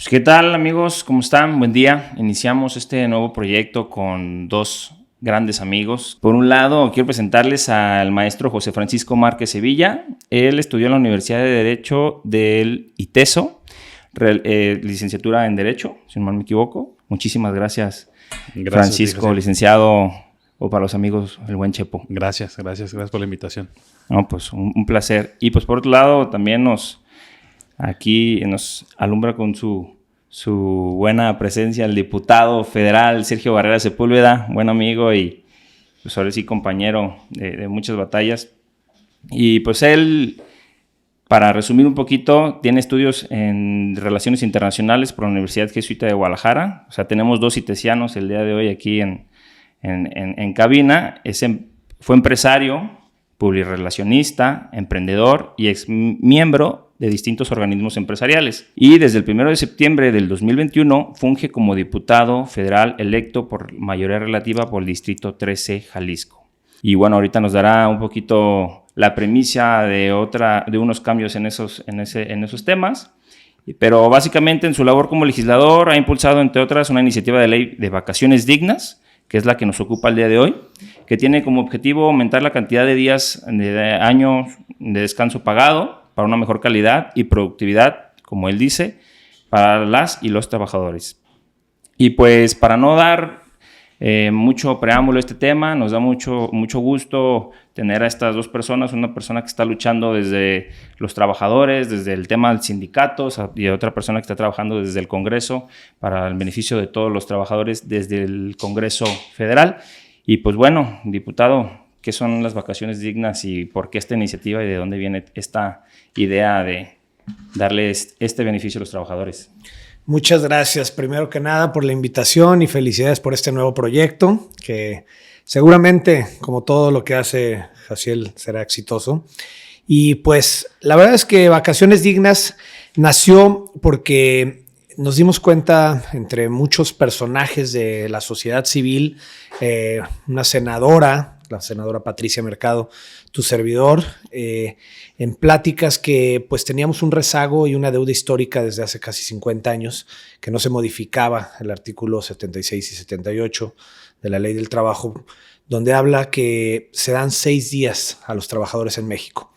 Pues, ¿qué tal, amigos? ¿Cómo están? Buen día. Iniciamos este nuevo proyecto con dos grandes amigos. Por un lado, quiero presentarles al maestro José Francisco Márquez Sevilla. Él estudió en la Universidad de Derecho del ITESO, licenciatura en Derecho, si no mal me equivoco. Muchísimas gracias, Francisco, licenciado, o para los amigos, el buen Chepo. Gracias por la invitación. No, pues un placer. Y pues por otro lado, también nos alumbra con su buena presencia el diputado federal Sergio Barrera Sepúlveda, buen amigo y pues ahora sí compañero de muchas batallas. Y pues él, para resumir un poquito, tiene estudios en Relaciones Internacionales por la Universidad Jesuita de Guadalajara. O sea, tenemos dos itesianos el día de hoy aquí en cabina. Fue empresario, publirelacionista, emprendedor y ex miembro de distintos organismos empresariales. Y desde el 1 de septiembre del 2021 funge como diputado federal electo por mayoría relativa por el Distrito 13 Jalisco. Y bueno, ahorita nos dará un poquito la premisa de unos cambios en esos temas. Pero básicamente en su labor como legislador ha impulsado, entre otras, una iniciativa de ley de vacaciones dignas, que es la que nos ocupa el día de hoy, que tiene como objetivo aumentar la cantidad de días de año de descanso pagado para una mejor calidad y productividad, como él dice, para las y los trabajadores. Y pues para no dar mucho preámbulo a este tema, nos da mucho gusto tener a estas dos personas, una persona que está luchando desde los trabajadores, desde el tema del sindicatos, y otra persona que está trabajando desde el Congreso para el beneficio de todos los trabajadores desde el Congreso Federal. Y pues bueno, diputado, ¿qué son las vacaciones dignas y por qué esta iniciativa y de dónde viene esta idea de darles este beneficio a los trabajadores? Muchas gracias, primero que nada, por la invitación y felicidades por este nuevo proyecto, que seguramente, como todo lo que hace Jaciel, será exitoso. Y pues la verdad es que Vacaciones Dignas nació porque nos dimos cuenta, entre muchos personajes de la sociedad civil, una senadora, la senadora Patricia Mercado, tu servidor, en pláticas que pues teníamos un rezago y una deuda histórica desde hace casi 50 años, que no se modificaba el artículo 76 y 78 de la Ley del Trabajo, donde habla que se dan 6 días a los trabajadores en México.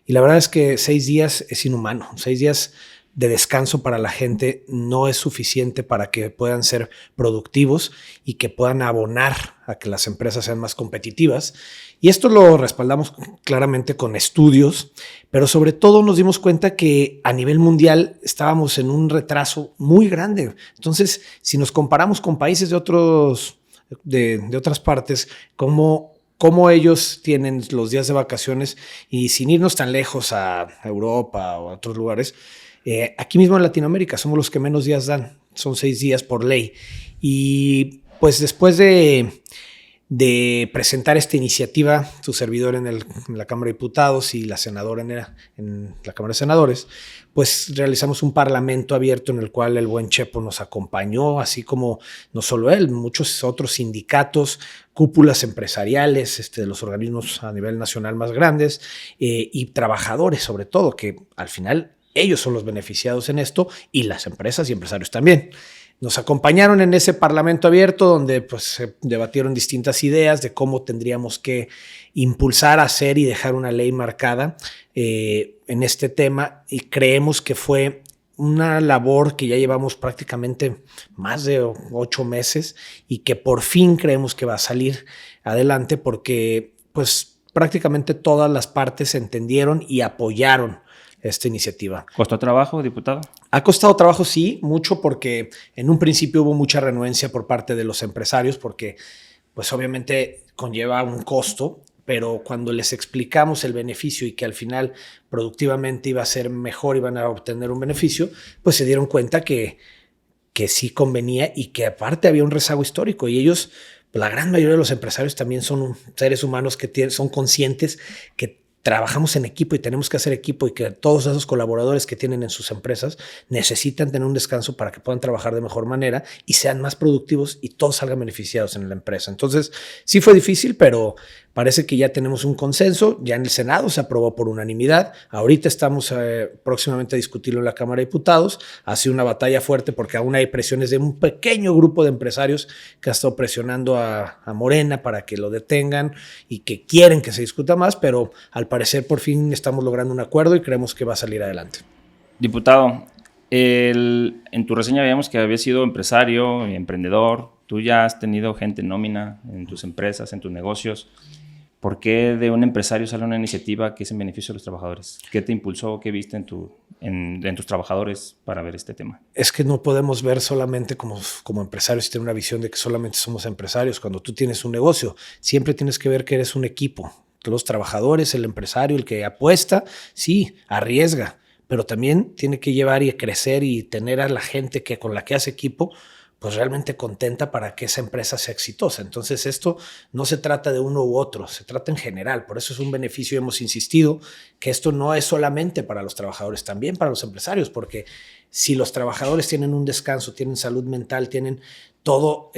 Y la verdad es que 6 días es inhumano, 6 días de descanso para la gente no es suficiente para que puedan ser productivos y que puedan abonar a que las empresas sean más competitivas. Y esto lo respaldamos claramente con estudios, pero sobre todo nos dimos cuenta que a nivel mundial estábamos en un retraso muy grande. Entonces, si nos comparamos con países de otras partes, como ellos tienen los días de vacaciones, y sin irnos tan lejos a Europa o a otros lugares, aquí mismo en Latinoamérica somos los que menos días dan, son 6 días por ley. Y pues después de presentar esta iniciativa, su servidor en la Cámara de Diputados y la senadora en la Cámara de Senadores, pues realizamos un parlamento abierto en el cual el buen Chepo nos acompañó, así como no solo él, muchos otros sindicatos, cúpulas empresariales de los organismos a nivel nacional más grandes, y trabajadores sobre todo, que al final ellos son los beneficiados en esto, y las empresas y empresarios también. Nos acompañaron en ese parlamento abierto donde pues, se debatieron distintas ideas de cómo tendríamos que impulsar, hacer y dejar una ley marcada en este tema, y creemos que fue una labor que ya llevamos prácticamente más de 8 meses y que por fin creemos que va a salir adelante porque pues, prácticamente todas las partes entendieron y apoyaron esta iniciativa. ¿Costó trabajo, diputado? Ha costado trabajo, sí, mucho, porque en un principio hubo mucha renuencia por parte de los empresarios porque pues obviamente conlleva un costo, pero cuando les explicamos el beneficio y que al final productivamente iba a ser mejor, iban a obtener un beneficio, pues se dieron cuenta que sí convenía y que aparte había un rezago histórico, y ellos, la gran mayoría de los empresarios también son seres humanos que son conscientes que trabajamos en equipo y tenemos que hacer equipo, y que todos esos colaboradores que tienen en sus empresas necesitan tener un descanso para que puedan trabajar de mejor manera y sean más productivos y todos salgan beneficiados en la empresa. Entonces, sí fue difícil, pero Parece que ya tenemos un consenso, ya en el Senado se aprobó por unanimidad, ahorita estamos próximamente a discutirlo en la Cámara de Diputados, ha sido una batalla fuerte porque aún hay presiones de un pequeño grupo de empresarios que ha estado presionando a Morena para que lo detengan y que quieren que se discuta más, pero al parecer por fin estamos logrando un acuerdo y creemos que va a salir adelante. Diputado, en tu reseña veíamos que habías sido empresario y emprendedor. Tú ya has tenido gente en nómina en tus empresas, en tus negocios. ¿Por qué de un empresario sale una iniciativa que es en beneficio de los trabajadores? ¿Qué te impulsó? ¿Qué viste en tus trabajadores para ver este tema? Es que no podemos ver solamente como empresarios y tener una visión de que solamente somos empresarios. Cuando tú tienes un negocio, siempre tienes que ver que eres un equipo. Los trabajadores, el empresario, el que apuesta, sí, arriesga, pero también tiene que llevar y crecer y tener a la gente con la que hace equipo pues realmente contenta para que esa empresa sea exitosa. Entonces esto no se trata de uno u otro, se trata en general. Por eso es un beneficio, hemos insistido, que esto no es solamente para los trabajadores, también para los empresarios, porque si los trabajadores tienen un descanso, tienen salud mental, tienen todo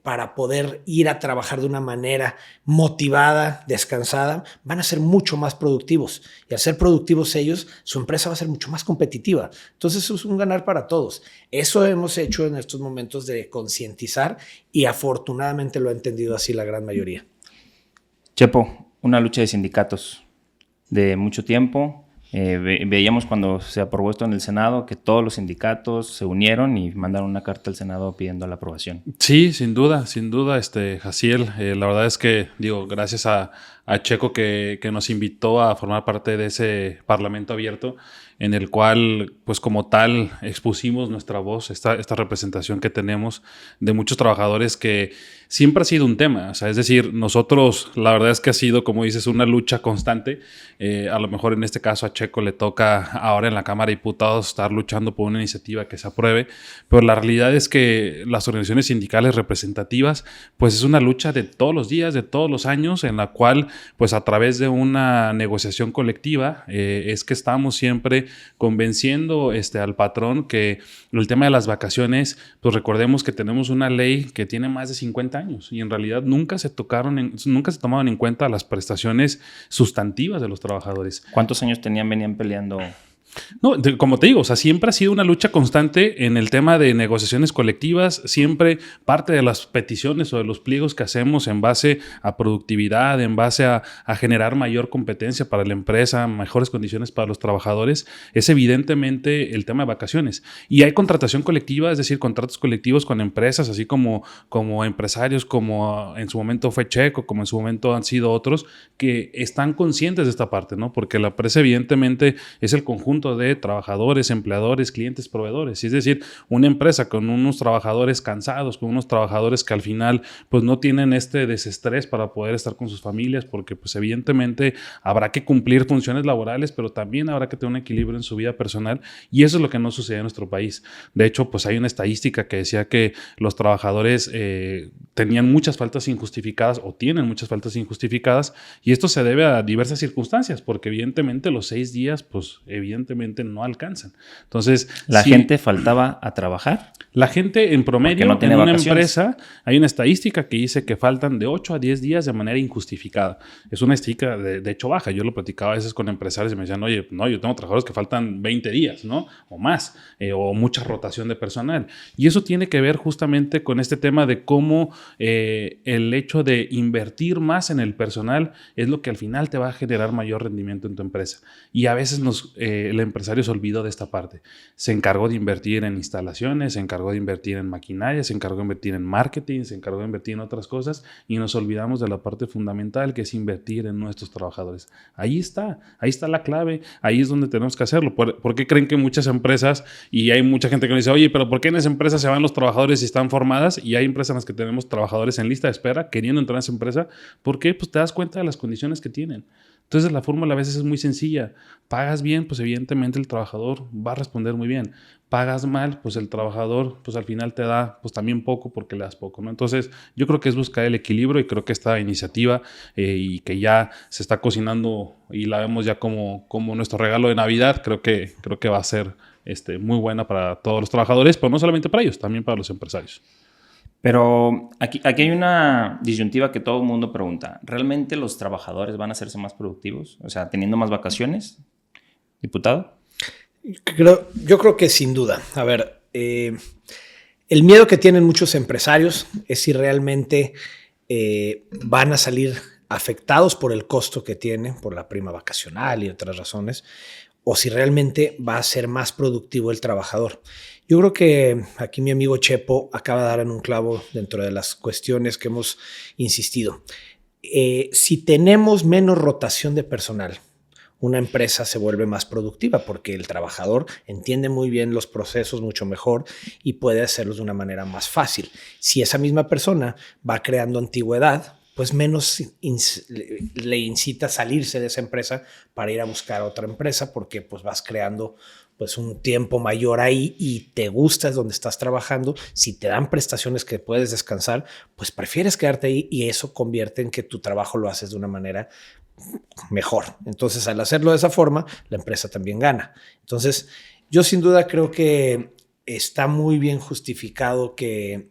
para poder ir a trabajar de una manera motivada, descansada, van a ser mucho más productivos. Y al ser productivos ellos, su empresa va a ser mucho más competitiva. Entonces eso es un ganar para todos. Eso hemos hecho en estos momentos de concientizar y afortunadamente lo ha entendido así la gran mayoría. Chepo, una lucha de sindicatos de mucho tiempo. Veíamos cuando se aprobó esto en el Senado que todos los sindicatos se unieron y mandaron una carta al Senado pidiendo la aprobación. Sí, sin duda, Jaciel. La verdad es que, gracias a Checo que nos invitó a formar parte de ese Parlamento abierto, en el cual, pues como tal, expusimos nuestra voz, esta representación que tenemos de muchos trabajadores que siempre ha sido un tema. O sea, es decir, nosotros, la verdad es que ha sido, como dices, una lucha constante. A lo mejor en este caso a Checo le toca ahora en la Cámara de Diputados estar luchando por una iniciativa que se apruebe, pero la realidad es que las organizaciones sindicales representativas, pues es una lucha de todos los días, de todos los años, en la cual, pues a través de una negociación colectiva, es que estamos siempre convenciendo al patrón que el tema de las vacaciones, pues recordemos que tenemos una ley que tiene más de 50 años y en realidad nunca se tomaron en cuenta las prestaciones sustantivas de los trabajadores. ¿Cuántos años venían peleando? No, como te digo, o sea, siempre ha sido una lucha constante en el tema de negociaciones colectivas, siempre parte de las peticiones o de los pliegos que hacemos en base a productividad, en base a generar mayor competencia para la empresa, mejores condiciones para los trabajadores, es evidentemente el tema de vacaciones. Y hay contratación colectiva, es decir, contratos colectivos con empresas, así como empresarios, como en su momento fue Checo, como en su momento han sido otros, que están conscientes de esta parte, ¿no? Porque la empresa evidentemente es el conjunto de trabajadores, empleadores, clientes, proveedores. Es decir, una empresa con unos trabajadores cansados, con unos trabajadores que al final pues no tienen este desestrés para poder estar con sus familias, porque pues evidentemente habrá que cumplir funciones laborales, pero también habrá que tener un equilibrio en su vida personal y eso es lo que no sucede en nuestro país. De hecho, pues hay una estadística que decía que los trabajadores tenían muchas faltas injustificadas o tienen muchas faltas injustificadas y esto se debe a diversas circunstancias, porque evidentemente los 6 días, pues evidentemente no alcanzan. Entonces, ¿la gente faltaba a trabajar? La gente en promedio no tiene en una vacaciones. empresa, hay una estadística que dice que faltan de 8 a 10 días de manera injustificada. Es una estadística de hecho baja. Yo lo platicaba a veces con empresarios y me decían, oye, no, yo tengo trabajadores que faltan 20 días, ¿no? O más, o mucha rotación de personal. Y eso tiene que ver justamente con este tema de cómo el hecho de invertir más en el personal es lo que al final te va a generar mayor rendimiento en tu empresa. Y a veces el empresario se olvidó de esta parte. Se encargó de invertir en instalaciones, se encargó de invertir en maquinaria, se encargó de invertir en marketing, se encargó de invertir en otras cosas y nos olvidamos de la parte fundamental que es invertir en nuestros trabajadores. Ahí está la clave, ahí es donde tenemos que hacerlo. ¿Por qué creen que muchas empresas, y hay mucha gente que nos dice, oye, pero ¿por qué en esa empresa se van los trabajadores y están formadas? Y hay empresas en las que tenemos trabajadores en lista de espera queriendo entrar a esa empresa. ¿Por qué? Pues te das cuenta de las condiciones que tienen. Entonces la fórmula a veces es muy sencilla. Pagas bien, pues evidentemente el trabajador va a responder muy bien. Pagas mal, pues el trabajador pues al final te da pues también poco porque le das poco, ¿no? Entonces yo creo que es buscar el equilibrio y creo que esta iniciativa y que ya se está cocinando y la vemos ya como nuestro regalo de Navidad, creo que va a ser muy buena para todos los trabajadores, pero no solamente para ellos, también para los empresarios. Pero aquí hay una disyuntiva que todo el mundo pregunta. ¿Realmente los trabajadores van a hacerse más productivos? O sea, teniendo más vacaciones, diputado. Yo creo que sin duda. A ver, el miedo que tienen muchos empresarios es si realmente van a salir afectados por el costo que tienen, por la prima vacacional y otras razones, o si realmente va a ser más productivo el trabajador. Yo creo que aquí mi amigo Chepo acaba de dar en un clavo dentro de las cuestiones que hemos insistido. Si tenemos menos rotación de personal, una empresa se vuelve más productiva porque el trabajador entiende muy bien los procesos mucho mejor y puede hacerlos de una manera más fácil. Si esa misma persona va creando antigüedad, pues menos le incita a salirse de esa empresa para ir a buscar otra empresa porque pues vas creando pues un tiempo mayor ahí y te gusta donde estás trabajando. Si te dan prestaciones que puedes descansar, pues prefieres quedarte ahí y eso convierte en que tu trabajo lo haces de una manera mejor. Entonces, al hacerlo de esa forma, la empresa también gana. Entonces, yo sin duda creo que está muy bien justificado que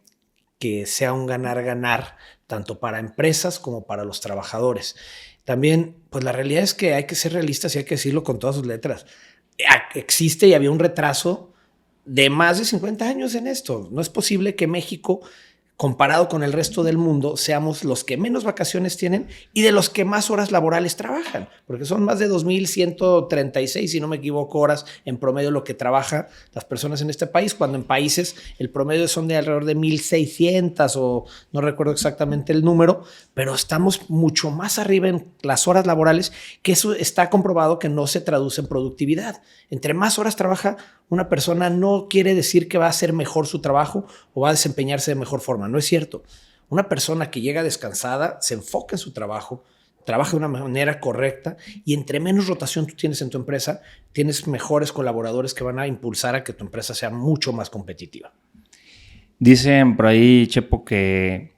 sea un ganar-ganar, tanto para empresas como para los trabajadores. También, pues la realidad es que hay que ser realistas y hay que decirlo con todas sus letras. Existe y había un retraso de más de 50 años en esto. No es posible que México, comparado con el resto del mundo, seamos los que menos vacaciones tienen y de los que más horas laborales trabajan, porque son más de 2,136, si no me equivoco, horas en promedio lo que trabajan las personas en este país, cuando en países el promedio son de alrededor de 1,600 o no recuerdo exactamente el número, pero estamos mucho más arriba en las horas laborales, que eso está comprobado que no se traduce en productividad. Entre más horas trabaja una persona no quiere decir que va a hacer mejor su trabajo o va a desempeñarse de mejor forma. No es cierto. Una persona que llega descansada se enfoca en su trabajo, trabaja de una manera correcta y entre menos rotación tú tienes en tu empresa, tienes mejores colaboradores que van a impulsar a que tu empresa sea mucho más competitiva. Dicen por ahí, Chepo, que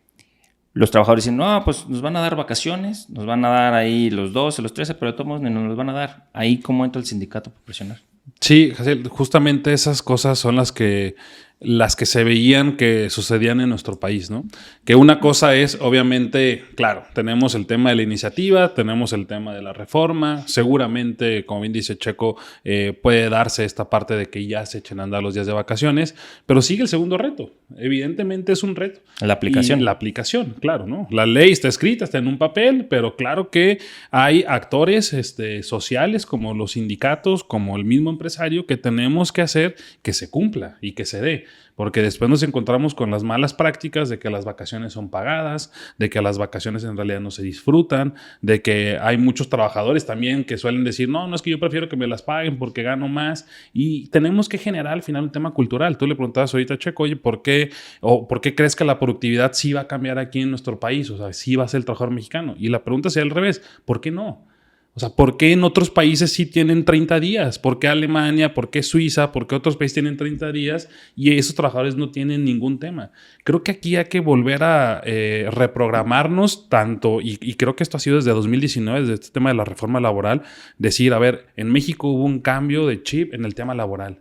los trabajadores dicen, no, pues nos van a dar vacaciones, nos van a dar ahí los 12, los 13, pero de todos modos no nos los van a dar. Ahí, ¿cómo entra el sindicato para presionar? Sí, justamente esas cosas son las que se veían que sucedían en nuestro país, ¿no? Que una cosa es, obviamente, claro, tenemos el tema de la iniciativa, tenemos el tema de la reforma, seguramente, como bien dice Checo, puede darse esta parte de que ya se echen a andar los días de vacaciones, pero sigue el segundo reto. Evidentemente es un reto. La aplicación. Y la aplicación, claro, ¿no? La ley está escrita, está en un papel, pero claro que hay actores sociales como los sindicatos, como el mismo empresario, que tenemos que hacer que se cumpla y que se dé. Porque después nos encontramos con las malas prácticas de que las vacaciones son pagadas, de que las vacaciones en realidad no se disfrutan, de que hay muchos trabajadores también que suelen decir, no es que yo prefiero que me las paguen porque gano más. Y tenemos que generar al final un tema cultural. Tú le preguntabas ahorita a Checo, oye, ¿por qué crees que la productividad sí va a cambiar aquí en nuestro país? O sea, sí va a ser el trabajador mexicano. Y la pregunta sería al revés, ¿por qué no? O sea, ¿por qué en otros países sí tienen 30 días? ¿Por qué Alemania? ¿Por qué Suiza? ¿Por qué otros países tienen 30 días y esos trabajadores no tienen ningún tema? Creo que aquí hay que volver a reprogramarnos tanto, y creo que esto ha sido desde 2019, desde este tema de la reforma laboral, decir, a ver, en México hubo un cambio de chip en el tema laboral.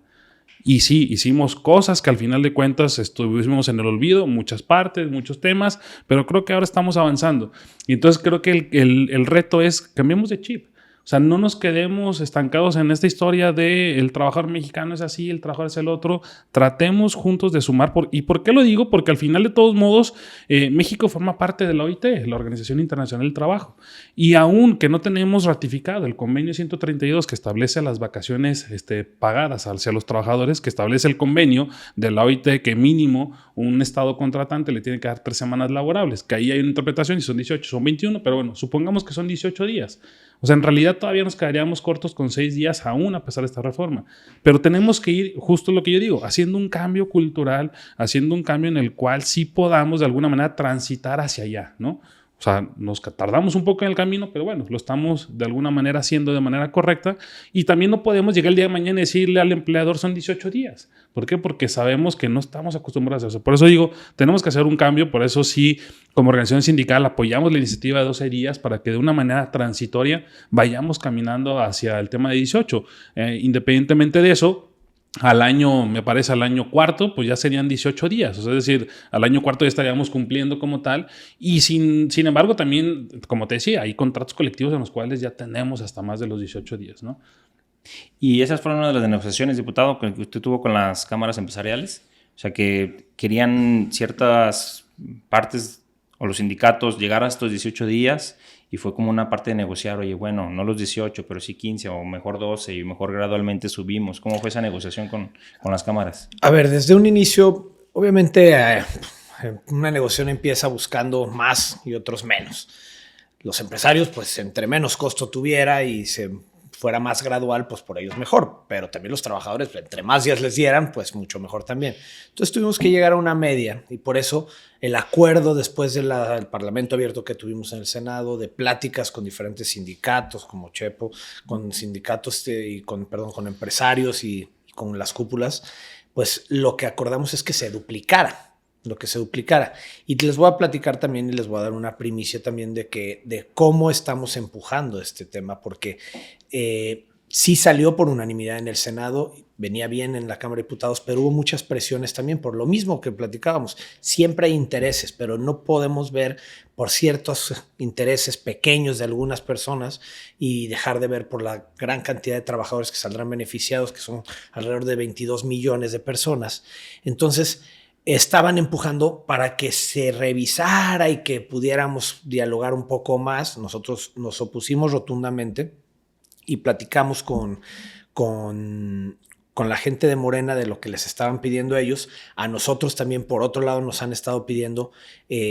Y sí, hicimos cosas que al final de cuentas estuvimos en el olvido, muchas partes, muchos temas, pero creo que ahora estamos avanzando. Y entonces creo que el reto es cambiemos de chip. O sea, no nos quedemos estancados en esta historia de el trabajador mexicano es así, el trabajador es el otro. Tratemos juntos de sumar. ¿Y por qué lo digo? Porque al final de todos modos, México forma parte de la OIT, la Organización Internacional del Trabajo. Y aún que no tenemos ratificado el convenio 132 que establece las vacaciones pagadas hacia los trabajadores, que establece el convenio de la OIT que mínimo un estado contratante le tiene que dar 3 semanas laborables, que ahí hay una interpretación y son 18, son 21, pero bueno, supongamos que son 18 días. O sea, en realidad todavía nos quedaríamos cortos con 6 días aún a pesar de esta reforma. Pero tenemos que ir, justo lo que yo digo, haciendo un cambio cultural, haciendo un cambio en el cual sí podamos de alguna manera transitar hacia allá, ¿no? O sea, nos tardamos un poco en el camino, pero bueno, lo estamos de alguna manera haciendo de manera correcta. Y también no podemos llegar el día de mañana y decirle al empleador son 18 días. ¿Por qué? Porque sabemos que no estamos acostumbrados a eso. Por eso digo, tenemos que hacer un cambio. Por eso sí, como organización sindical, apoyamos la iniciativa de 12 días para que de una manera transitoria vayamos caminando hacia el tema de 18. Independientemente de eso, al año, me parece al año cuarto, pues ya serían 18 días. O sea, es decir, al año cuarto ya estaríamos cumpliendo como tal. Y sin embargo, también, como te decía, hay contratos colectivos en los cuales ya tenemos hasta más de los 18 días, ¿no? Y esas fueron una de las negociaciones, diputado, que usted tuvo con las cámaras empresariales. O sea, que querían ciertas partes o los sindicatos llegar a estos 18 días y fue como una parte de negociar, oye, bueno, no los 18, pero sí 15 o mejor 12 y mejor gradualmente subimos. ¿Cómo fue esa negociación con las cámaras? A ver, desde un inicio, obviamente, una negociación empieza buscando más y otros menos. Los empresarios, pues, entre menos costo tuviera y se fuera más gradual, pues por ellos mejor. Pero también los trabajadores, entre más días les dieran, pues mucho mejor también. Entonces tuvimos que llegar a una media y por eso el acuerdo después del Parlamento abierto que tuvimos en el Senado, de pláticas con diferentes sindicatos como Chepo, con sindicatos y con empresarios y con las cúpulas, pues lo que acordamos es que se duplicara. Lo que se duplicara. Y les voy a platicar también y les voy a dar una primicia también de cómo estamos empujando este tema, porque sí salió por unanimidad en el Senado, venía bien en la Cámara de Diputados, pero hubo muchas presiones también por lo mismo que platicábamos. Siempre hay intereses, pero no podemos ver por ciertos intereses pequeños de algunas personas y dejar de ver por la gran cantidad de trabajadores que saldrán beneficiados, que son alrededor de 22 millones de personas. Entonces, estaban empujando para que se revisara y que pudiéramos dialogar un poco más. Nosotros nos opusimos rotundamente y platicamos con la gente de Morena de lo que les estaban pidiendo ellos. A nosotros también, por otro lado, nos han estado pidiendo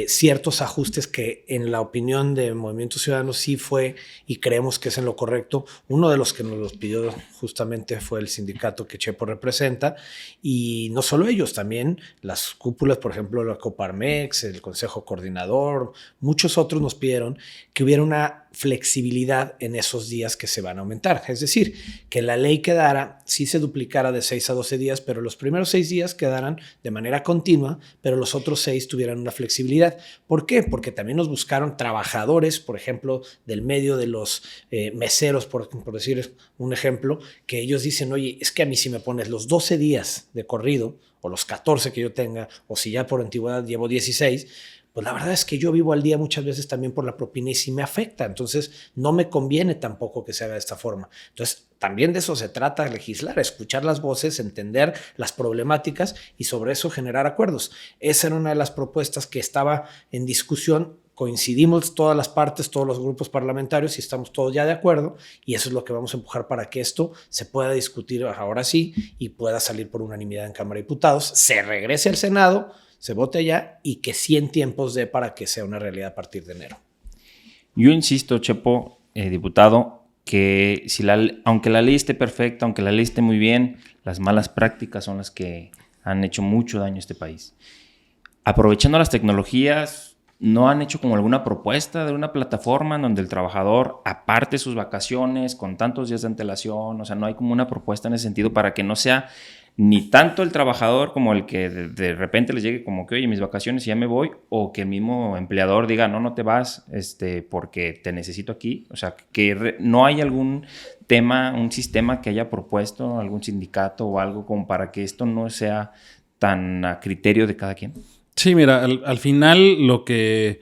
ciertos ajustes que en la opinión de Movimiento Ciudadano sí fue y creemos que es en lo correcto. Uno de los que nos los pidió justamente fue el sindicato que Chepo representa y no solo ellos, también las cúpulas, por ejemplo, la Coparmex, el Consejo Coordinador, muchos otros nos pidieron que hubiera una flexibilidad en esos días que se van a aumentar. Es decir, que la ley quedara, sí se duplicara de 6 a 12 días, pero los primeros 6 días quedaran de manera continua, pero los otros 6 tuvieran una flexibilidad. ¿Por qué? Porque también nos buscaron trabajadores, por ejemplo, del medio de los meseros, por decir un ejemplo, que ellos dicen, oye, es que a mí si me pones los 12 días de corrido, o los 14 que yo tenga, o si ya por antigüedad llevo 16, pues la verdad es que yo vivo al día muchas veces también por la propina y sí me afecta. Entonces, no me conviene tampoco que se haga de esta forma. Entonces, también de eso se trata legislar, escuchar las voces, entender las problemáticas y sobre eso generar acuerdos. Esa era una de las propuestas que estaba en discusión. Coincidimos todas las partes, todos los grupos parlamentarios y estamos todos ya de acuerdo y eso es lo que vamos a empujar para que esto se pueda discutir ahora sí y pueda salir por unanimidad en Cámara de Diputados, se regrese al Senado, se vote ya y que sí en tiempos de para que sea una realidad a partir de enero. Yo insisto, Chepo, diputado, que aunque la ley esté perfecta, aunque la ley esté muy bien, las malas prácticas son las que han hecho mucho daño a este país. Aprovechando las tecnologías, ¿no han hecho como alguna propuesta de una plataforma en donde el trabajador aparte sus vacaciones con tantos días de antelación? O sea, no hay como una propuesta en ese sentido para que no sea ni tanto el trabajador como el que de repente les llegue como que, oye, mis vacaciones y ya me voy, o que el mismo empleador diga, no te vas porque te necesito aquí. O sea, que no hay algún tema, un sistema que haya propuesto algún sindicato o algo como para que esto no sea tan a criterio de cada quien. Sí, mira, al final lo que,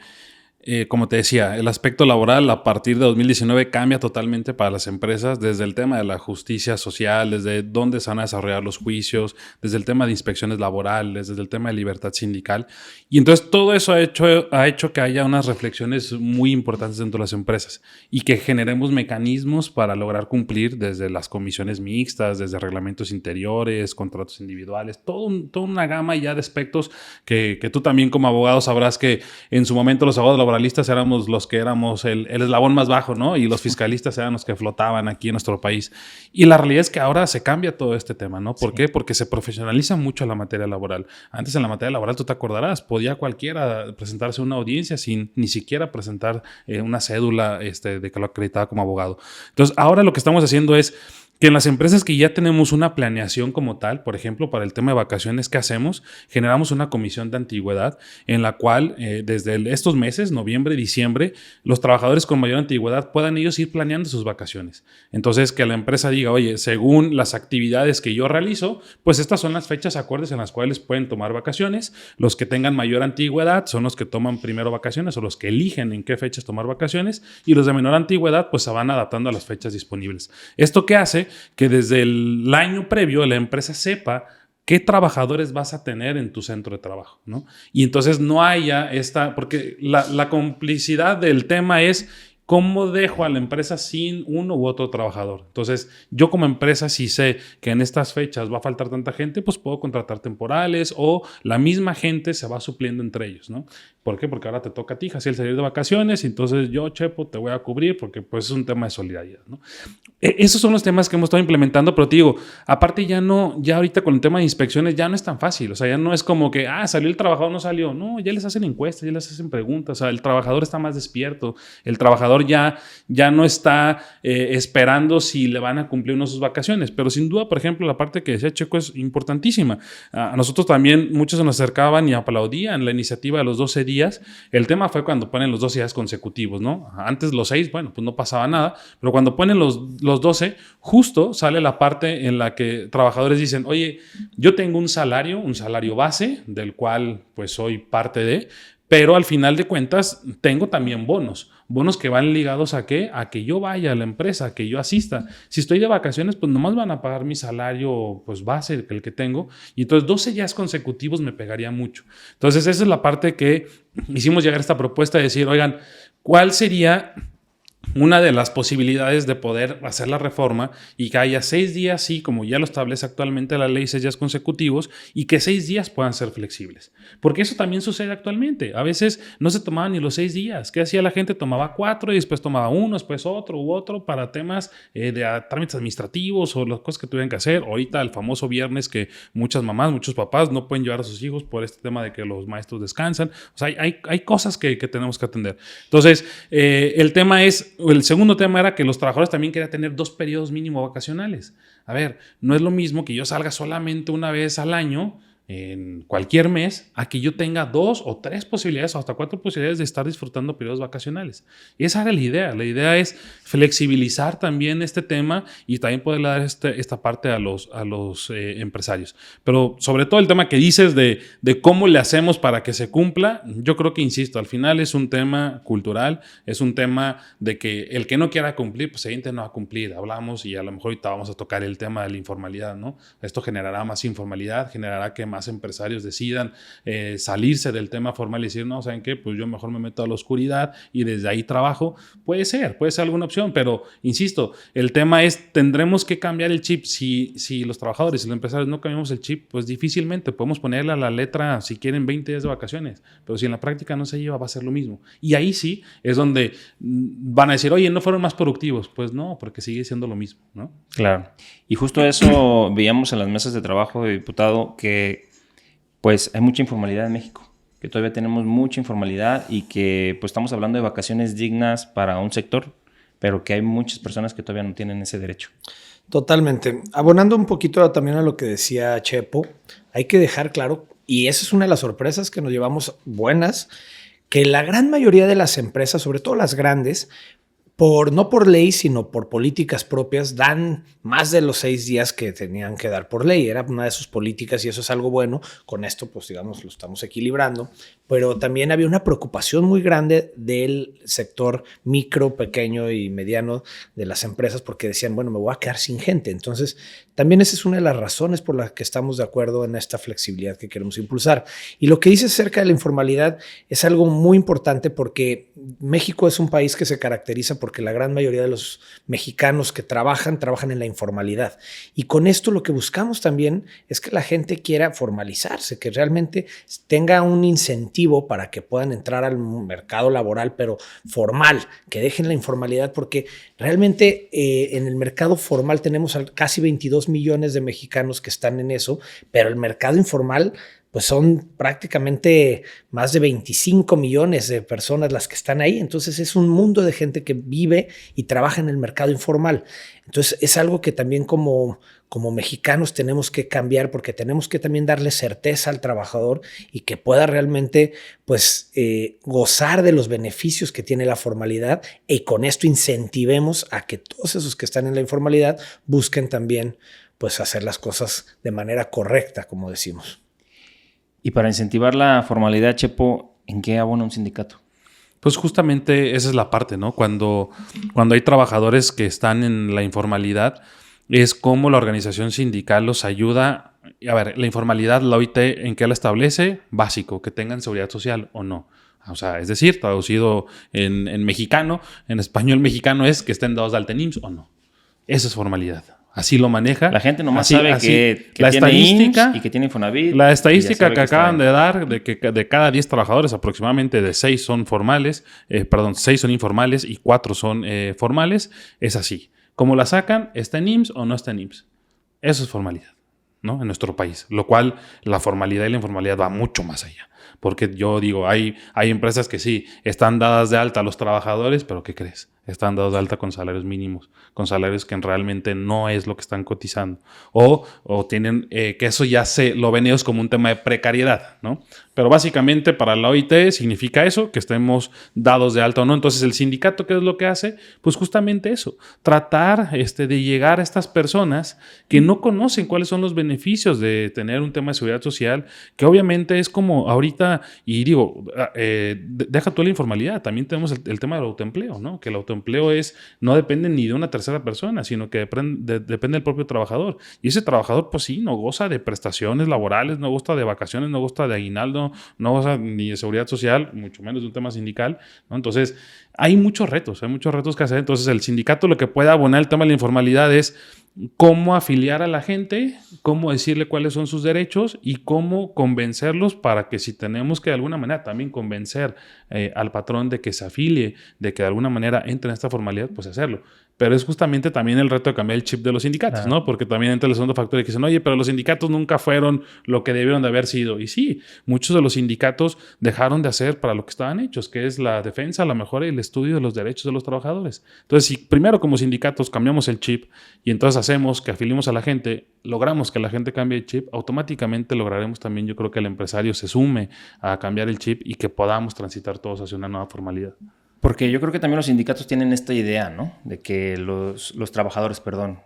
como te decía, el aspecto laboral a partir de 2019 cambia totalmente para las empresas, desde el tema de la justicia social, desde dónde se van a desarrollar los juicios, desde el tema de inspecciones laborales, desde el tema de libertad sindical. Y entonces todo eso ha hecho que haya unas reflexiones muy importantes dentro de las empresas y que generemos mecanismos para lograr cumplir desde las comisiones mixtas, desde reglamentos interiores, contratos individuales, toda una gama ya de aspectos que tú también como abogado sabrás que en su momento los abogados laboralistas éramos los que éramos el eslabón más bajo, ¿no? Y los fiscalistas eran los que flotaban aquí en nuestro país. Y la realidad es que ahora se cambia todo este tema, ¿no? ¿Por qué? Porque se profesionaliza mucho la materia laboral. Antes en la materia laboral, tú te acordarás, podía cualquiera presentarse a una audiencia sin ni siquiera presentar una cédula de que lo acreditaba como abogado. Entonces, ahora lo que estamos haciendo es que en las empresas que ya tenemos una planeación como tal, por ejemplo, para el tema de vacaciones, ¿qué hacemos? Generamos una comisión de antigüedad en la cual desde estos meses, noviembre, diciembre, los trabajadores con mayor antigüedad puedan ellos ir planeando sus vacaciones. Entonces, que la empresa diga, oye, según las actividades que yo realizo, pues estas son las fechas acordes en las cuales pueden tomar vacaciones. Los que tengan mayor antigüedad son los que toman primero vacaciones o los que eligen en qué fechas tomar vacaciones, y los de menor antigüedad pues se van adaptando a las fechas disponibles. ¿Esto qué hace? Que desde el año previo la empresa sepa qué trabajadores vas a tener en tu centro de trabajo, ¿no? Y entonces no haya porque la complicidad del tema es cómo dejo a la empresa sin uno u otro trabajador. Entonces, yo como empresa, si sé que en estas fechas va a faltar tanta gente, pues puedo contratar temporales o la misma gente se va supliendo entre ellos, ¿no? ¿Por qué? Porque ahora te toca a ti, Jaciel, salir de vacaciones, y entonces yo, Chepo, te voy a cubrir porque pues es un tema de solidaridad, ¿no? Esos son los temas que hemos estado implementando, pero te digo, aparte ya ahorita con el tema de inspecciones ya no es tan fácil, o sea, ya no es como que, salió el trabajador, no salió, no, ya les hacen encuestas, ya les hacen preguntas, o sea, el trabajador está más despierto, el trabajador ya no está esperando si le van a cumplir o no sus vacaciones, pero sin duda, por ejemplo, la parte que decía Checo es importantísima. A nosotros también muchos se nos acercaban y aplaudían la iniciativa de los 12 días. El tema fue cuando ponen los 12 días consecutivos, ¿no? Antes los 6, bueno, pues no pasaba nada, pero cuando ponen los 12, justo sale la parte en la que trabajadores dicen, oye, yo tengo un salario base, del cual pues soy parte de, pero al final de cuentas tengo también bonos que van ligados ¿a qué? A que yo vaya a la empresa, a que yo asista. Si estoy de vacaciones, pues nomás van a pagar mi salario pues base, el que tengo, y entonces 12 días consecutivos me pegaría mucho. Entonces esa es la parte que hicimos llegar a esta propuesta de decir, oigan, ¿cuál sería una de las posibilidades de poder hacer la reforma y que haya 6 días, sí, como ya lo establece actualmente la ley, 6 días consecutivos, y que 6 días puedan ser flexibles? Porque eso también sucede actualmente. A veces no se tomaban ni los 6 días. ¿Qué hacía la gente? Tomaba 4 y después tomaba uno, después otro u otro para temas de trámites administrativos o las cosas que tuvieran que hacer. Ahorita el famoso viernes que muchas mamás, muchos papás no pueden llevar a sus hijos por este tema de que los maestros descansan. O sea, hay cosas que tenemos que atender. Entonces, el segundo tema era que los trabajadores también querían tener 2 periodos mínimo vacacionales. A ver, no es lo mismo que yo salga solamente una vez al año en cualquier mes a que yo tenga 2 o 3 posibilidades o hasta 4 posibilidades de estar disfrutando periodos vacacionales. Y esa era la idea. La idea es flexibilizar también este tema y también poder dar esta parte a los empresarios. Pero sobre todo el tema que dices de cómo le hacemos para que se cumpla, yo creo que, insisto, al final es un tema cultural, es un tema de que el que no quiera cumplir, pues evidentemente no va a cumplir. Hablamos y a lo mejor ahorita vamos a tocar el tema de la informalidad, ¿no? Esto generará más informalidad, generará que más empresarios decidan salirse del tema formal y decir, no, ¿saben qué? Pues yo mejor me meto a la oscuridad y desde ahí trabajo. Puede ser alguna opción, pero insisto, el tema es, tendremos que cambiar el chip. Si los trabajadores y los empresarios no cambiamos el chip, pues difícilmente podemos ponerle a la letra, si quieren, 20 días de vacaciones, pero si en la práctica no se lleva, va a ser lo mismo. Y ahí sí es donde van a decir, oye, ¿no fueron más productivos? Pues no, porque sigue siendo lo mismo, ¿no? Claro. Y justo eso veíamos en las mesas de trabajo de diputado, que pues hay mucha informalidad en México, que todavía tenemos mucha informalidad y que pues estamos hablando de vacaciones dignas para un sector, pero que hay muchas personas que todavía no tienen ese derecho. Totalmente. Abonando un poquito también a lo que decía Chepo, hay que dejar claro, y esa es una de las sorpresas que nos llevamos buenas, que la gran mayoría de las empresas, sobre todo las grandes, no por ley, sino por políticas propias, dan más de los 6 días que tenían que dar por ley. Era una de sus políticas y eso es algo bueno. Con esto, pues digamos, lo estamos equilibrando. Pero también había una preocupación muy grande del sector micro, pequeño y mediano de las empresas, porque decían, bueno, me voy a quedar sin gente. Entonces, también esa es una de las razones por las que estamos de acuerdo en esta flexibilidad que queremos impulsar. Y lo que dices acerca de la informalidad es algo muy importante, porque México es un país que se caracteriza porque la gran mayoría de los mexicanos que trabajan en la informalidad. Y con esto lo que buscamos también es que la gente quiera formalizarse, que realmente tenga un incentivo para que puedan entrar al mercado laboral, pero formal, que dejen la informalidad, porque realmente en el mercado formal tenemos casi 22 millones de mexicanos que están en eso, pero el mercado informal pues son prácticamente más de 25 millones de personas las que están ahí. Entonces es un mundo de gente que vive y trabaja en el mercado informal. Entonces es algo que también como mexicanos tenemos que cambiar, porque tenemos que también darle certeza al trabajador y que pueda realmente pues gozar de los beneficios que tiene la formalidad, y con esto incentivemos a que todos esos que están en la informalidad busquen también pues hacer las cosas de manera correcta, como decimos. Y para incentivar la formalidad, Chepo, ¿en qué abona un sindicato? Pues justamente esa es la parte, ¿no? Cuando hay trabajadores que están en la informalidad, es cómo la organización sindical los ayuda. A ver, la informalidad, la OIT, ¿en qué la establece? Básico, que tengan seguridad social o no. O sea, es decir, traducido en mexicano, en español mexicano es que estén dados de alta en IMSS o no. Eso es formalidad. Así lo maneja. La gente nomás sabe que la tiene estadística, IMSS y que tiene Infonavit. La estadística que acaban de de dar, de que de cada 10 trabajadores, aproximadamente de 6 son formales, 6 son informales y 4 son formales, es así. Como la sacan, ¿está en IMSS o no está en IMSS? Eso es formalidad, ¿no? En nuestro país. Lo cual, la formalidad y la informalidad va mucho más allá. Porque yo digo, hay empresas que sí, están dadas de alta a los trabajadores, pero ¿qué crees? Están dados de alta con salarios mínimos, con salarios que realmente no es lo que están cotizando. O tienen, que eso ya lo ven ellos como un tema de precariedad, ¿no? Pero básicamente para la OIT significa eso, que estemos dados de alta o no. Entonces el sindicato, ¿qué es lo que hace? Pues justamente eso, tratar de llegar a estas personas que no conocen cuáles son los beneficios de tener un tema de seguridad social, que obviamente es como ahorita, y digo, deja tú la informalidad, también tenemos el tema del autoempleo, ¿no? Que el autoempleo no depende ni de una tercera persona, sino que depende del propio trabajador. Y ese trabajador, pues sí, no goza de prestaciones laborales, no goza de vacaciones, no goza de aguinaldo, no goza ni de seguridad social, mucho menos de un tema sindical, ¿no? Entonces, hay muchos retos que hacer. Entonces, el sindicato lo que puede abonar el tema de la informalidad es cómo afiliar a la gente, cómo decirle cuáles son sus derechos y cómo convencerlos para que si tenemos que de alguna manera también convencer al patrón de que se afilie, de que de alguna manera entre en esta formalidad, pues hacerlo. Pero es justamente también el reto de cambiar el chip de los sindicatos, ¿no? Porque también entra el segundo factor de que dicen, oye, pero los sindicatos nunca fueron lo que debieron de haber sido. Y sí, muchos de los sindicatos dejaron de hacer para lo que estaban hechos, que es la defensa, la mejora y el estudio de los derechos de los trabajadores. Entonces, si primero como sindicatos cambiamos el chip y entonces hacemos que afilimos a la gente, logramos que la gente cambie el chip, automáticamente lograremos también, yo creo que el empresario se sume a cambiar el chip y que podamos transitar todos hacia una nueva formalidad. Porque yo creo que también los sindicatos tienen esta idea, ¿no? De que los trabajadores,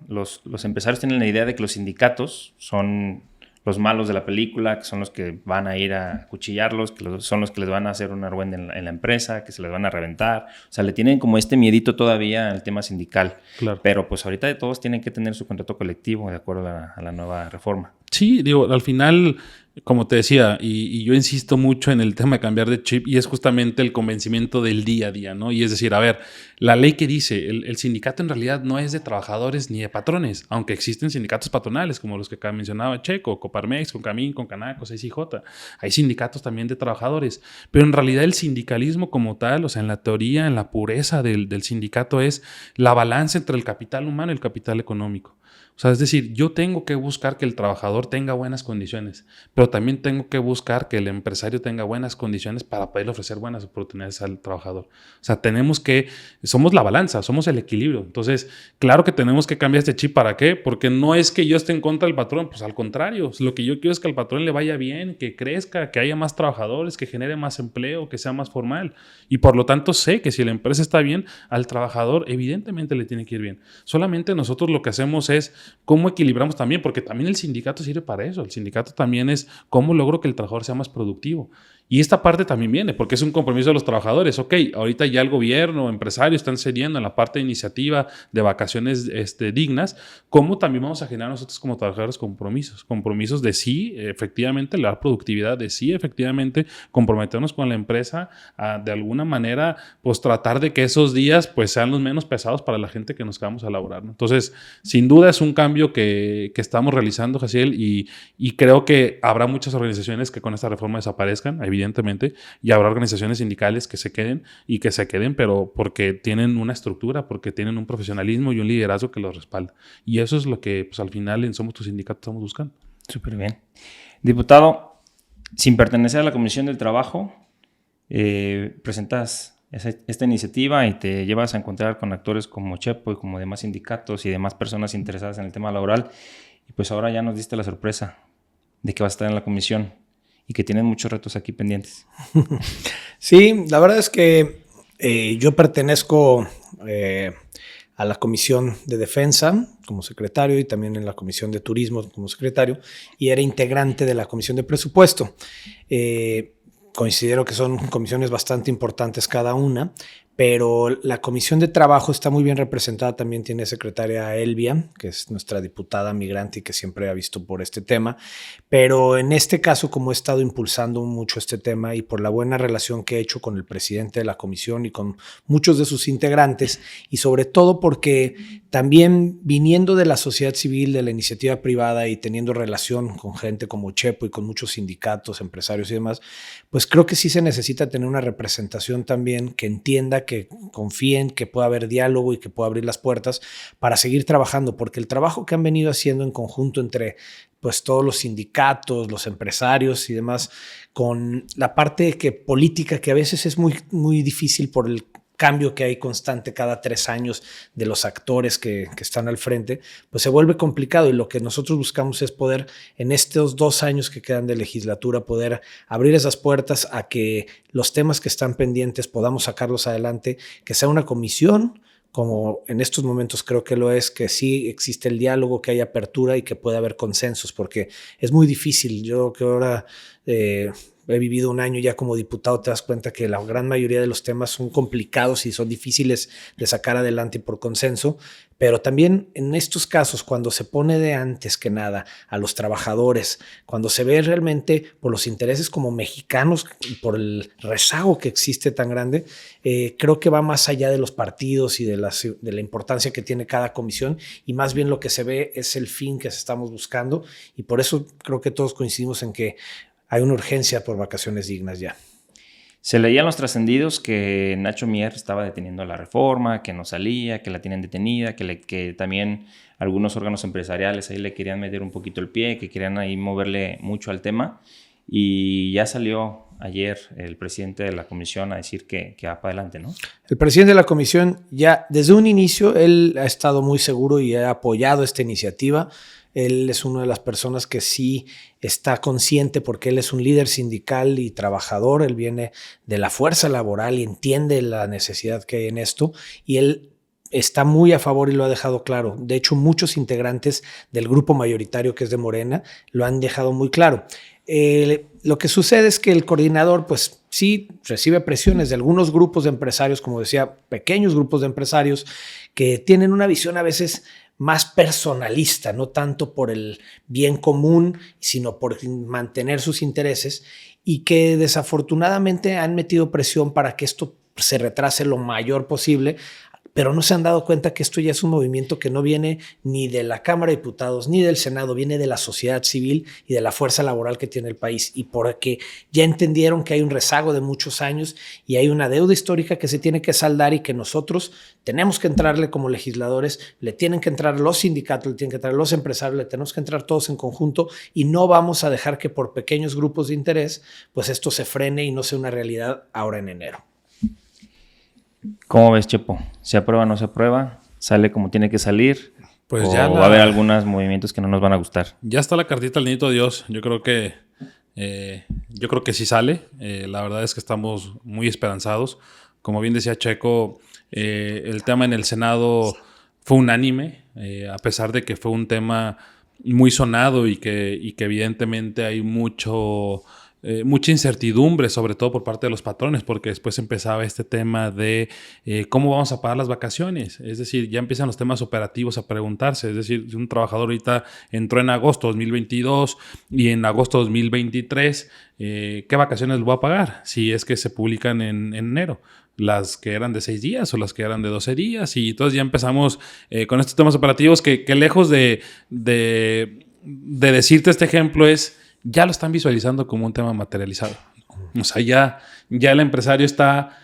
los empresarios tienen la idea de que los sindicatos son los malos de la película, que son los que van a ir a cuchillarlos, son los que les van a hacer un argüende en la empresa, que se les van a reventar. O sea, le tienen como este miedito todavía al tema sindical. Claro. Pero pues ahorita de todos tienen que tener su contrato colectivo de acuerdo a la nueva reforma. Sí, digo, al final, como te decía, y yo insisto mucho en el tema de cambiar de chip, y es justamente el convencimiento del día a día, ¿no? Y es decir, a ver, la ley que dice, el sindicato en realidad no es de trabajadores ni de patrones, aunque existen sindicatos patronales, como los que acá mencionaba Checo, Coparmex, Concamín, Concanaco, 6IJ. Hay sindicatos también de trabajadores, pero en realidad el sindicalismo como tal, o sea, en la teoría, en la pureza del sindicato es la balanza entre el capital humano y el capital económico. O sea, es decir, yo tengo que buscar que el trabajador tenga buenas condiciones, pero también tengo que buscar que el empresario tenga buenas condiciones para poder ofrecer buenas oportunidades al trabajador. O sea, somos la balanza, somos el equilibrio. Entonces, claro que tenemos que cambiar este chip. ¿Para qué? Porque no es que yo esté en contra del patrón, pues al contrario, lo que yo quiero es que al patrón le vaya bien, que crezca, que haya más trabajadores, que genere más empleo, que sea más formal. Y por lo tanto sé que si la empresa está bien, al trabajador evidentemente le tiene que ir bien. Solamente nosotros lo que hacemos es cómo equilibramos también, porque también el sindicato sirve para eso. El sindicato también es cómo logro que el trabajador sea más productivo. Y esta parte también viene, porque es un compromiso de los trabajadores. Ok, ahorita ya el gobierno, empresarios están cediendo en la parte de iniciativa de vacaciones dignas. ¿Cómo también vamos a generar nosotros como trabajadores compromisos? Compromisos de sí, efectivamente, la productividad, de sí, efectivamente, comprometernos con la empresa a, de alguna manera, pues tratar de que esos días pues sean los menos pesados para la gente que nos quedamos a laborar, ¿no? Entonces, sin duda es un cambio que estamos realizando, Jaciel, y creo que habrá muchas organizaciones que con esta reforma desaparezcan, evidentemente, y habrá organizaciones sindicales que se queden, pero porque tienen una estructura, porque tienen un profesionalismo y un liderazgo que los respalda. Y eso es lo que, pues al final, en Somos Tu Sindicato estamos buscando. Súper bien. Diputado, sin pertenecer a la Comisión del Trabajo, presentas esta iniciativa y te llevas a encontrar con actores como Chepo y como demás sindicatos y demás personas interesadas en el tema laboral. Y pues ahora ya nos diste la sorpresa de que vas a estar en la comisión y que tienen muchos retos aquí pendientes. Sí, la verdad es que yo pertenezco a la Comisión de Defensa como secretario y también en la Comisión de Turismo como secretario, y era integrante de la Comisión de Presupuesto. Considero que son comisiones bastante importantes cada una, pero la Comisión de Trabajo está muy bien representada. También tiene secretaria Elvia, que es nuestra diputada migrante y que siempre ha visto por este tema. Pero en este caso, como he estado impulsando mucho este tema y por la buena relación que he hecho con el presidente de la comisión y con muchos de sus integrantes, y sobre todo porque también viniendo de la sociedad civil, de la iniciativa privada y teniendo relación con gente como Chepo y con muchos sindicatos, empresarios y demás, pues creo que sí se necesita tener una representación también que entienda, que confíen, que pueda haber diálogo y que pueda abrir las puertas para seguir trabajando, porque el trabajo que han venido haciendo en conjunto entre pues todos los sindicatos, los empresarios y demás, con la parte política, que a veces es muy, muy difícil por el cambio que hay constante cada 3 años de los actores que están al frente, pues se vuelve complicado, y lo que nosotros buscamos es poder, en estos 2 años que quedan de legislatura, poder abrir esas puertas a que los temas que están pendientes podamos sacarlos adelante, que sea una comisión, como en estos momentos creo que lo es, que sí existe el diálogo, que hay apertura y que pueda haber consensos, porque es muy difícil. Yo que ahora he vivido un año ya como diputado, te das cuenta que la gran mayoría de los temas son complicados y son difíciles de sacar adelante por consenso, pero también en estos casos, cuando se pone de antes que nada a los trabajadores, cuando se ve realmente por los intereses como mexicanos y por el rezago que existe tan grande, creo que va más allá de los partidos y de la importancia que tiene cada comisión, y más bien lo que se ve es el fin que estamos buscando, y por eso creo que todos coincidimos en que hay una urgencia por vacaciones dignas ya. Se leían los trascendidos que Nacho Mier estaba deteniendo la reforma, que no salía, que la tienen detenida, que también algunos órganos empresariales ahí le querían meter un poquito el pie, que querían ahí moverle mucho al tema. Y ya salió ayer el presidente de la comisión a decir que va para adelante, ¿no? El presidente de la comisión ya desde un inicio, él ha estado muy seguro y ha apoyado esta iniciativa. Él es una de las personas que sí está consciente, porque él es un líder sindical y trabajador. Él viene de la fuerza laboral y entiende la necesidad que hay en esto, y él está muy a favor y lo ha dejado claro. De hecho, muchos integrantes del grupo mayoritario, que es de Morena, lo han dejado muy claro. Lo que sucede es que el coordinador, pues sí, recibe presiones de algunos grupos de empresarios, como decía, pequeños grupos de empresarios que tienen una visión a veces más personalista, no tanto por el bien común, sino por mantener sus intereses, y que desafortunadamente han metido presión para que esto se retrase lo mayor posible, pero no se han dado cuenta que esto ya es un movimiento que no viene ni de la Cámara de Diputados ni del Senado, viene de la sociedad civil y de la fuerza laboral que tiene el país, y porque ya entendieron que hay un rezago de muchos años y hay una deuda histórica que se tiene que saldar, y que nosotros tenemos que entrarle como legisladores, le tienen que entrar los sindicatos, le tienen que entrar los empresarios, le tenemos que entrar todos en conjunto, y no vamos a dejar que por pequeños grupos de interés pues esto se frene y no sea una realidad ahora en enero. ¿Cómo ves, Chepo? ¿Se aprueba o no se aprueba? ¿Sale como tiene que salir? Pues ¿O ya va a haber algunos movimientos que no nos van a gustar? Ya está la cartita al niñito Dios. Yo creo que sí sale. La verdad es que estamos muy esperanzados. Como bien decía Checo, el tema en el Senado fue unánime, a pesar de que fue un tema muy sonado y que evidentemente hay mucha incertidumbre, sobre todo por parte de los patrones, porque después empezaba este tema de cómo vamos a pagar las vacaciones. Es decir, ya empiezan los temas operativos a preguntarse. Es decir, si un trabajador ahorita entró en agosto 2022 y en agosto 2023, ¿qué vacaciones lo va a pagar? Si es que se publican en enero. Las que eran de 6 días o las que eran de 12 días. Y entonces ya empezamos con estos temas operativos que lejos de decirte este ejemplo ya lo están visualizando como un tema materializado. O sea, ya el empresario está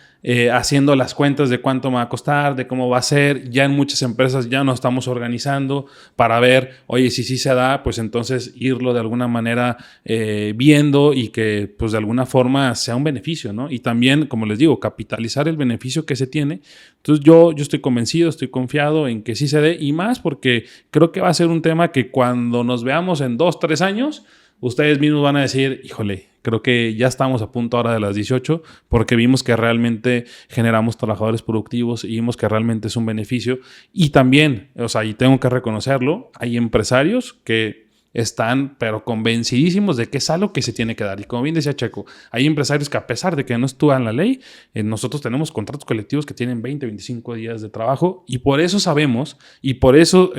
haciendo las cuentas de cuánto me va a costar, de cómo va a ser. Ya en muchas empresas ya nos estamos organizando para ver, oye, si sí se da, pues entonces irlo de alguna manera viendo y que pues de alguna forma sea un beneficio, ¿no? Y también, como les digo, capitalizar el beneficio que se tiene. Entonces yo estoy convencido, estoy confiado en que sí se dé, y más porque creo que va a ser un tema que cuando nos veamos en 2, 3 años, ustedes mismos van a decir, híjole, creo que ya estamos a punto ahora de las 18 porque vimos que realmente generamos trabajadores productivos y vimos que realmente es un beneficio. Y también, o sea, y tengo que reconocerlo, hay empresarios que están pero convencidísimos de que es algo que se tiene que dar. Y como bien decía Checo, hay empresarios que a pesar de que no estudian la ley, nosotros tenemos contratos colectivos que tienen 20, 25 días de trabajo, y por eso sabemos, y por eso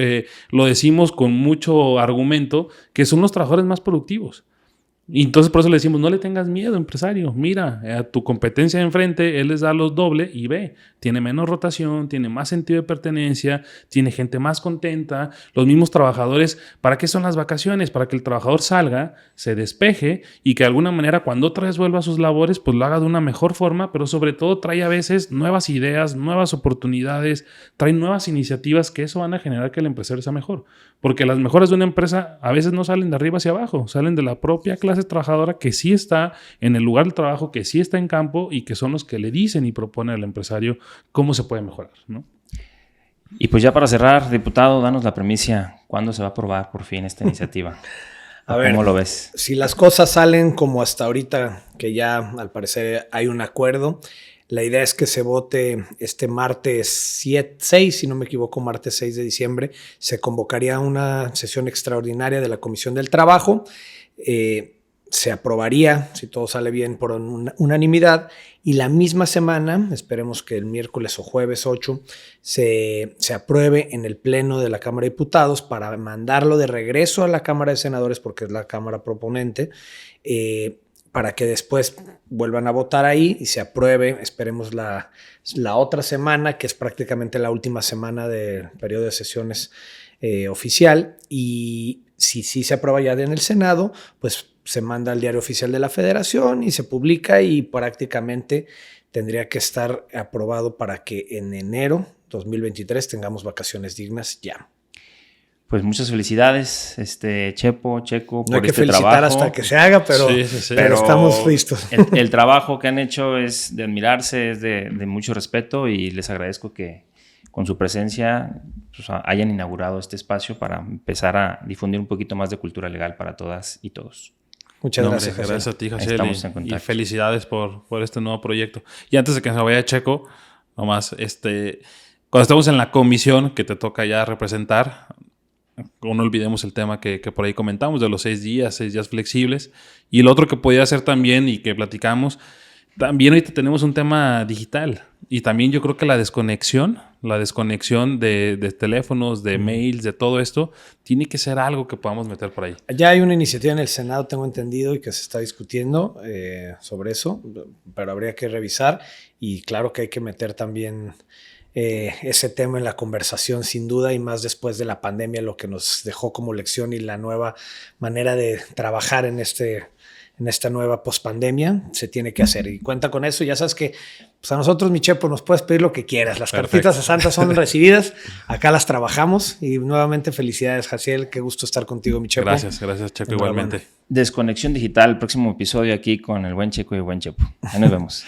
lo decimos con mucho argumento, que son los trabajadores más productivos. Y entonces por eso le decimos, no le tengas miedo, empresario. Mira, a tu competencia de enfrente, él les da los doble y ve, tiene menos rotación, tiene más sentido de pertenencia, tiene gente más contenta. Los mismos trabajadores, ¿para qué son las vacaciones? Para que el trabajador salga, se despeje y que de alguna manera cuando otra vez vuelva a sus labores, pues lo haga de una mejor forma, pero sobre todo trae a veces nuevas ideas, nuevas oportunidades, trae nuevas iniciativas que eso van a generar que el empresario sea mejor. Porque las mejoras de una empresa a veces no salen de arriba hacia abajo, salen de la propia clase trabajadora que sí está en el lugar del trabajo, que sí está en campo y que son los que le dicen y proponen al empresario cómo se puede mejorar, ¿no? Y pues ya para cerrar, diputado, danos la premisa, ¿cuándo se va a aprobar por fin esta iniciativa? A ver, ¿cómo lo ves? Si las cosas salen como hasta ahorita, que ya al parecer hay un acuerdo, la idea es que se vote este martes 6, si no me equivoco, martes 6 de diciembre, se convocaría una sesión extraordinaria de la Comisión del Trabajo, se aprobaría, si todo sale bien, por unanimidad, y la misma semana, esperemos que el miércoles o jueves 8, se apruebe en el Pleno de la Cámara de Diputados para mandarlo de regreso a la Cámara de Senadores, porque es la Cámara proponente, para que después vuelvan a votar ahí y se apruebe, esperemos la otra semana, que es prácticamente la última semana del periodo de sesiones oficial, y si se aprueba ya en el Senado, pues se manda al Diario Oficial de la Federación y se publica, y prácticamente tendría que estar aprobado para que en enero 2023 tengamos vacaciones dignas ya. Pues muchas felicidades, Checo, No hay por que este felicitar trabajo. hasta que se haga, pero, Sí. pero estamos listos. El trabajo que han hecho es de admirarse, es de mucho respeto, y les agradezco que con su presencia pues, hayan inaugurado este espacio para empezar a difundir un poquito más de cultura legal para todas y todos. Muchas gracias. Gracias a ti, Jaciel, Estamos en contacto. y felicidades por este nuevo proyecto. Y antes de que se vaya Checo, nomás, cuando estamos en la comisión que te toca ya representar, no olvidemos el tema que por ahí comentamos de los 6 días flexibles. Y lo otro que podía hacer también y que platicamos, también ahorita tenemos un tema digital. Y también yo creo que la desconexión de teléfonos, de mails, de todo esto, tiene que ser algo que podamos meter por ahí. Ya hay una iniciativa en el Senado, tengo entendido, y que se está discutiendo sobre eso, pero habría que revisar, y claro que hay que meter también ese tema en la conversación, sin duda, y más después de la pandemia, lo que nos dejó como lección y la nueva manera de trabajar en esta nueva pospandemia, se tiene que hacer. Y cuenta con eso. Ya sabes que pues a nosotros, mi Chepo, nos puedes pedir lo que quieras. Las Perfecto. cartitas a Santa son recibidas. Acá las trabajamos. Y nuevamente, felicidades, Jaciel. Qué gusto estar contigo, mi Chepo. Gracias, Checo, igualmente. Desconexión digital, próximo episodio aquí con el buen Checo y el buen Chepo. Ahí nos vemos.